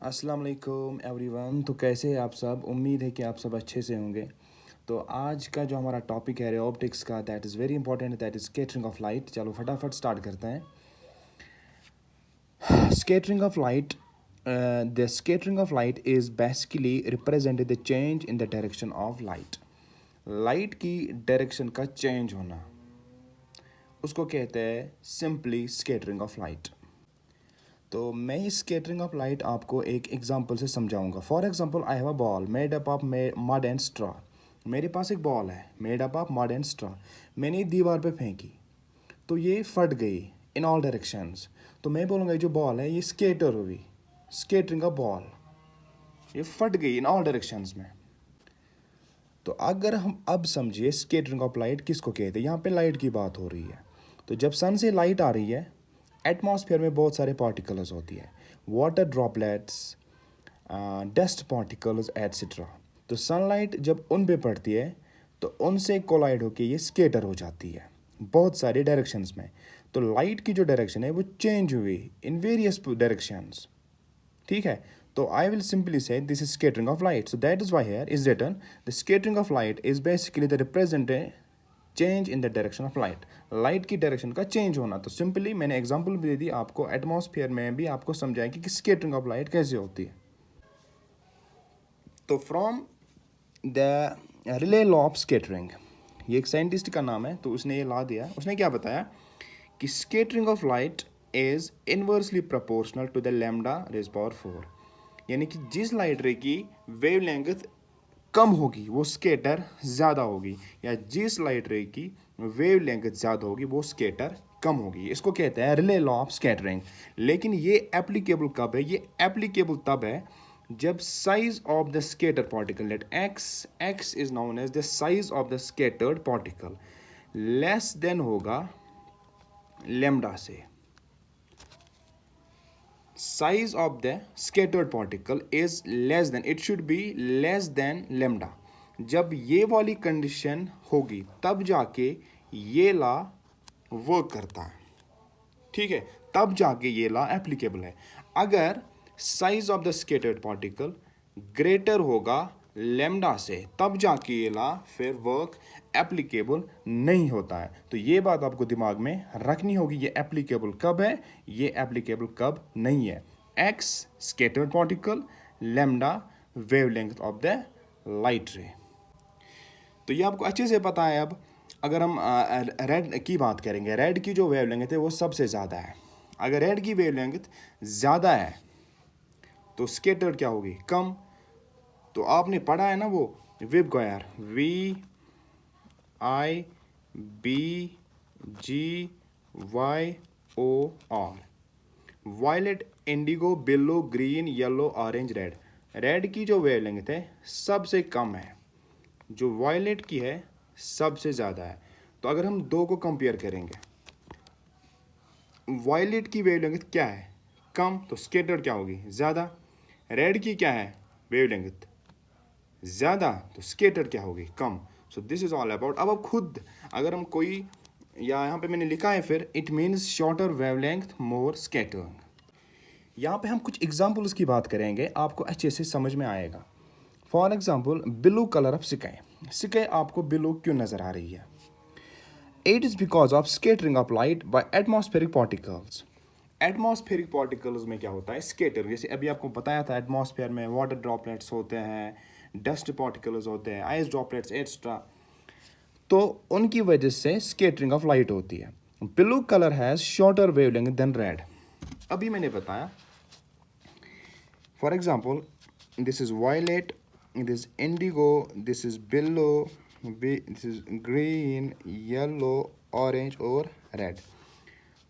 अस्सलाम वालेकुम एवरीवन। तो कैसे हैं आप सब? उम्मीद है कि आप सब अच्छे से होंगे। तो आज का जो हमारा टॉपिक है रे ऑप्टिक्स का, that is very important, that is scattering of light. चलो फटाफट स्टार्ट करते हैं। Scattering of light. The scattering of light is basically represented the change in the direction of light. Light की direction का change होना, उसको कहते हैं सिंपली स्कैटरिंग ऑफ लाइट। तो मैं इस स्कैटरिंग ऑफ लाइट आपको एक एग्जांपल से समझाऊंगा। For example, I have a ball made up of mud and straw. मेरे पास एक बॉल है made up of mud and straw. मैंने दीवार पे फेंकी तो ये फट गई इन ऑल डायरेक्शंस। तो मैं बोलूँगा ये जो बॉल है ये स्केटर हुई, स्केटरिंग ऑफ बॉल, ये फट गई इन ऑल डायरेक्शंस में। तो अगर हम अब समझिए स्कैटरिंग ऑफ लाइट किसको कहते हैं, यहाँ पे लाइट की बात हो रही है। तो जब सन से लाइट आ रही है, एटमॉस्फेयर में बहुत सारे पार्टिकल्स होती है, water droplets, dust particles etcetera. तो सनलाइट जब उन पे पड़ती है तो उनसे कोलाइड होकर ये स्केटर हो जाती है बहुत सारे डायरेक्शंस में। तो लाइट की जो डायरेक्शन है वो चेंज हुई इन वेरियस डायरेक्शंस। ठीक है, तो I will simply say this is scattering of light. So that is why here is written the scattering of light is basically the represented change in the direction of light. Light की direction का change होना। तो simply मैंने example भी दे दी आपको, atmosphere में भी आपको समझाएं कि स्कैटरिंग ऑफ लाइट कैसे होती है। तो from the relay law of scattering, ये एक साइंटिस्ट का नाम है, तो उसने ये ला दिया। उसने क्या बताया कि scattering of light is inversely proportional to the lambda raise power 4। यानी कि जिस लाइट रे की वेवलेंथ कम होगी वो स्केटर ज़्यादा होगी, या जिस लाइट रे की वेवलेंथ ज़्यादा होगी वो स्केटर कम होगी। इसको कहते हैं रिले लॉ ऑफ स्कैटरिंग। लेकिन ये एप्लीकेबल कब है? ये एप्लीकेबल तब है जब size of the scatter particle let X is known as the size of the scattered particle less than होगा लेमडा से। Size of the scattered particle is less than, it should be less than lambda. जब ये वाली condition होगी तब जाके ये law work करता है। ठीक है, तब जाके ये लॉ एप्लीकेबल है। अगर size of the scattered particle greater होगा लेमडा से, तब जाके ये लॉ फिर वर्क एप्लीकेबल नहीं होता है। तो ये बात आपको दिमाग में रखनी होगी, ये एप्लीकेबल कब है, ये एप्लीकेबल कब नहीं है। X scattered particle, lambda wavelength of the light रे। तो ये आपको अच्छे से पता है। अब अगर हम रेड की बात करेंगे, रेड की जो वेवलेंथ है वो सबसे ज़्यादा है। अगर रेड की वेवलेंथ ज़्यादा है तो स्कैटर्ड क्या होगी? कम। तो आपने पढ़ा है ना वो विबगोयर, VIBGYOR, वायलेट, इंडिगो, बिल्लो, green, yellow, orange, red. Red की जो वेवलेंथ है सबसे कम है, जो वायलेट की है सबसे ज़्यादा है। तो अगर हम दो को कंपेयर करेंगे, वायलेट की वेवलेंथ क्या है? कम। तो स्कैटर्ड क्या होगी? ज़्यादा। रेड की क्या है वेवलेंथ? ज़्यादा। तो स्कैटर्ड क्या होगी? कम। So this is all about. अब खुद अगर हम कोई, या यहाँ पे मैंने लिखा है फिर, it means shorter wavelength more scattering. यहाँ पे हम कुछ एग्जाम्पल्स की बात करेंगे, आपको अच्छे से समझ में आएगा। For example, blue colour of sky. Sky आपको ब्लू क्यों नज़र आ रही है? It is because of scattering of light by atmospheric particles. Atmospheric particles में क्या होता है? स्कैटर। जैसे अभी आपको बताया था, एटमॉस्फेयर में वाटर ड्रॉपलेट्स होते हैं, डस्ट पार्टिकल्स होते हैं, आइस ड्रॉपलेट्स एक्स्ट्रा। तो उनकी वजह से स्कैटरिंग ऑफ लाइट होती है। Blue colour has shorter wavelength than red. अभी मैंने बताया, for example, this is violet, this is indigo, this is blue, this is green, yellow, orange और रेड।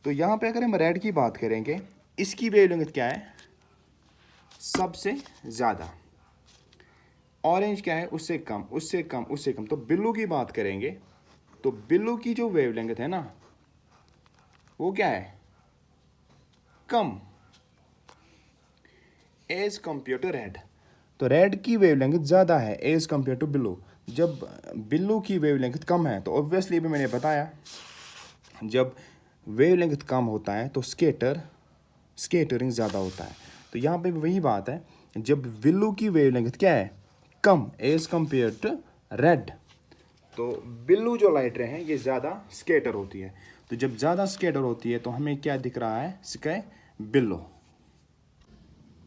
तो यहाँ पे अगर हम रेड की बात करेंगे, इसकी वेवलेंथ क्या है? सबसे ज़्यादा। ऑरेंज क्या है? उससे कम, उससे कम, उससे कम। तो बिल्लू की बात करेंगे तो बिल्लू की जो वेवलेंथ है ना वो क्या है? कम, एज कंपेयर टू रेड। तो रेड की वेवलेंथ ज़्यादा है एज कंपेयर टू बिल्लू। जब बिल्लू की वेवलेंथ कम है तो ऑब्वियसली भी मैंने बताया, जब वेवलेंथ कम होता है तो स्कैटरिंग ज़्यादा होता है। तो तो यहाँ पे भी वही बात है, जब ब्लू की वेवलेंथ क्या है, कम एज कम्पेयर टू रेड, तो ब्लू जो लाइट रे हैं ये ज़्यादा स्केटर होती है। तो जब ज़्यादा स्केटर होती है तो हमें क्या दिख रहा है, sky blue.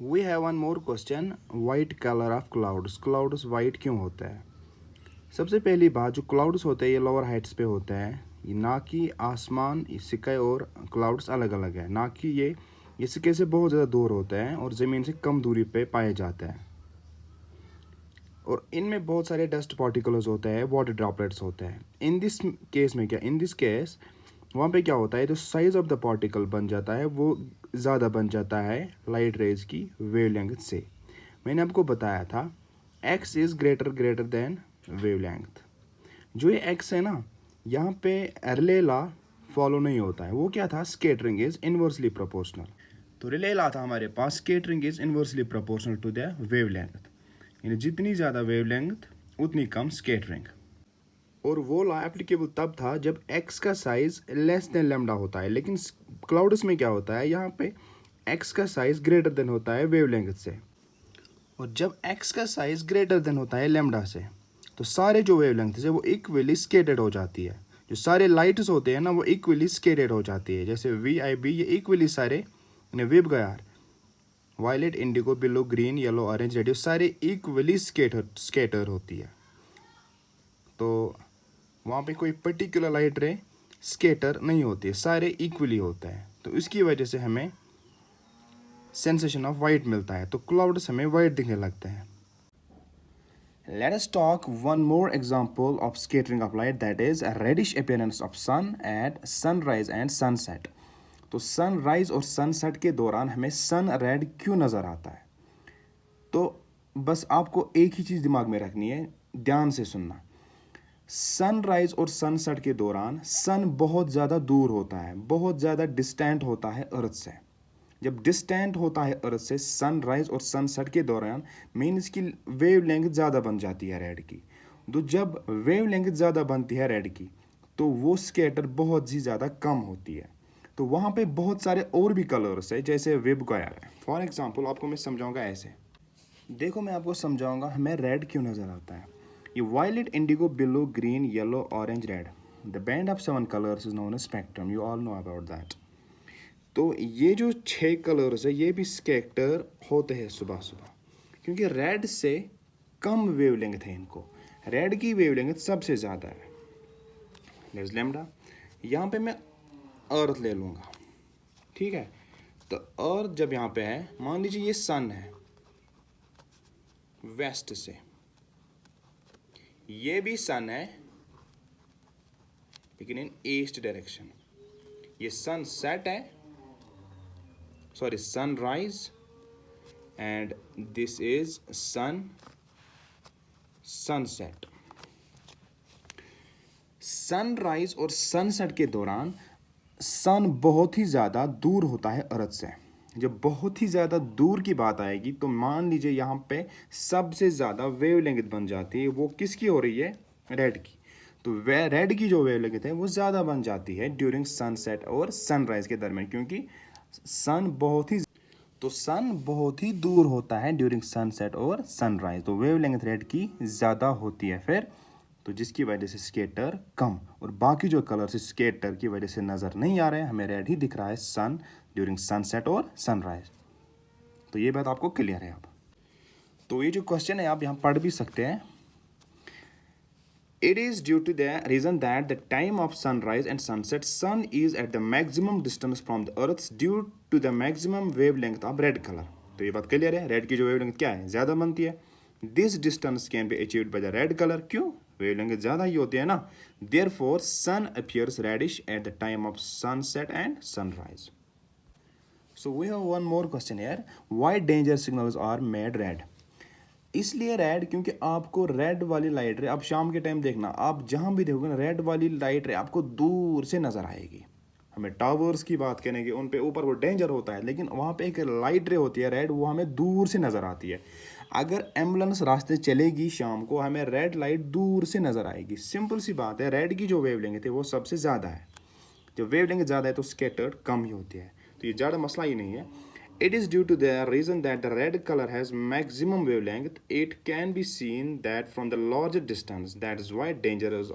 We have one more question, white colour of clouds, clouds white क्यों होता है? सबसे पहली बात, जो क्लाउड्स होते हैं ये लोअर हाइट्स पे होता है, ये ना कि आसमान, स्काई और क्लाउड्स अलग अलग है, ना कि ये स्काई से बहुत ज़्यादा दूर होता है और ज़मीन से कम दूरी पे पाया जाता है, और इनमें बहुत सारे डस्ट पार्टिकल्स होते हैं, वाटर ड्रॉपलेट्स होते हैं। इन दिस केस में क्या, इन दिस केस वहाँ पे क्या होता है, जो साइज ऑफ द पार्टिकल बन जाता है वो ज़्यादा बन जाता है लाइट रेज की वेवलेंथ से। मैंने आपको बताया था x is greater than wavelength. जो ये x है ना, यहाँ पे रिले लॉ फॉलो नहीं होता है, वो क्या था, स्केटरिंग इज इन्वर्सली प्रोपोर्शनल। तो रिले लॉ था हमारे पास, scattering is inversely proportional to the wavelength, यानी जितनी ज़्यादा वेवलेंथ उतनी कम स्केटरिंग। और वो लॉ एप्लीकेबल तब था जब x का साइज लेस देन लैम्डा होता है, लेकिन क्लाउड्स में क्या होता है, यहाँ पे x का साइज ग्रेटर देन होता है वेवलेंथ से, और जब x का साइज ग्रेटर देन होता है लैम्डा से, तो सारे जो वेवलेंथ है वो इक्वली स्केटेड हो जाती है। जो सारे लाइट्स होते हैं ना वो इक्वली स्केटेड हो जाती है, जैसे VIB ये इक्वली सारे VIBGYOR, violet, indigo, blue, green, yellow, orange, red, सारे इक्वली स्केटर होती है। तो वहाँ पे कोई पर्टिकुलर लाइट रे स्केटर नहीं होती है, सारे इक्वली होता है, तो इसकी वजह से हमें सेंसेशन ऑफ वाइट मिलता है, तो क्लाउड्स हमें वाइट दिखने लगते हैं। Let us talk one more example of scattering of light, that is a reddish appearance of sun at sunrise and sunset. तो सनराइज और सनसेट के दौरान हमें सन रेड क्यों नज़र आता है? तो बस आपको एक ही चीज़ दिमाग में रखनी है, ध्यान से सुनना। सनराइज और सनसेट के दौरान सन बहुत ज़्यादा दूर होता है, बहुत ज़्यादा डिस्टेंट होता है अर्थ से। जब डिस्टेंट होता है अर्थ से सनराइज और सनसेट के दौरान मीन्स की वेवलेंथ ज़्यादा बन जाती है रेड की। तो जब वेवलेंथ ज़्यादा बनती है रेड की तो वो स्कैटर बहुत ही ज़्यादा कम होती है। तो वहाँ पे बहुत सारे और भी कलर्स है, जैसे वेबगायर है। फॉर एग्जांपल आपको मैं समझाऊंगा ऐसे, देखो मैं आपको समझाऊंगा हमें रेड क्यों नज़र आता है। ये violet, indigo, blue, green, yellow, orange, red, the band of 7 colours is known as spectrum, you all know about that. तो ये जो 6 कलर्स है ये भी स्केटर होते हैं सुबह सुबह, क्योंकि रेड से कम वेवलेंथ है इनको, रेड की वेवलेंथ सबसे ज़्यादा है, लेट्स लैम्डा। यहाँ पे मैं अर्थ ले लूँगा, ठीक है। तो अर्थ जब यहाँ पे है, मान लीजिए ये सन है वेस्ट से, ये भी सन है लेकिन इन ईस्ट डायरेक्शन, ये सन सेट है, sorry sunrise, and this is sunset. Sunrise और सनसेट के दौरान सन बहुत ही ज़्यादा दूर होता है अर्थ से। जब बहुत ही ज़्यादा दूर की बात आएगी तो मान लीजिए यहाँ पे सबसे ज़्यादा वेवलेंथ बन जाती है, वो किसकी हो रही है, रेड की। तो वे रेड की जो वेवलेंथ है वो ज़्यादा बन जाती है ड्यूरिंग सनसेट और सनराइज के दरमियान, क्योंकि सन बहुत ही दूर होता है ड्यूरिंग सनसेट और सनराइज, तो वेवलेंथ रेड की ज़्यादा होती है फिर, तो जिसकी वजह से स्केटर कम, और बाकी जो कलर्स स्केटर की वजह से नज़र नहीं आ रहे हैं, हमें रेड ही दिख रहा है सन ड्यूरिंग सनसेट और सनराइज। तो ये बात आपको क्लियर है अब। तो ये जो क्वेश्चन है आप यहाँ पढ़ भी सकते हैं। It is due to the reason that the time of sunrise and sunset, sun is at the maximum distance from the earth due to the maximum wavelength of red color. तो ये बात क्लियर है, red की जो wavelength क्या है, ज़्यादा बनती है। This distance can be achieved by the red color, क्यों, वेवलेंथ ज़्यादा ही होती है ना। Therefore, sun appears reddish at the time of sunset and sunrise. So we have one more question here. Why danger signals are made red? इसलिए red क्योंकि आपको red वाली light रे, अब शाम के टाइम देखना, आप जहाँ भी देखोगे ना रेड वाली लाइट रे आपको दूर से नज़र आएगी। हमें टावर्स की बात करेंगे, उन पे ऊपर वो डेंजर होता है, लेकिन वहाँ पे एक लाइट रे होती है रेड, वो हमें दूर से नज़र आती है। अगर एम्बुलेंस रास्ते चलेगी शाम को, हमें रेड लाइट दूर से नज़र आएगी। सिंपल सी बात है, रेड की जो वेवलेंथ है वो सबसे ज़्यादा है। जब वेवलेंथ ज़्यादा है तो स्कैटर्ड कम ही होती है, तो ये ज़्यादा मसला ही नहीं है। It is due to the reason that the red color has maximum wavelength. It can be seen that from the larger distance. That is why dangerous.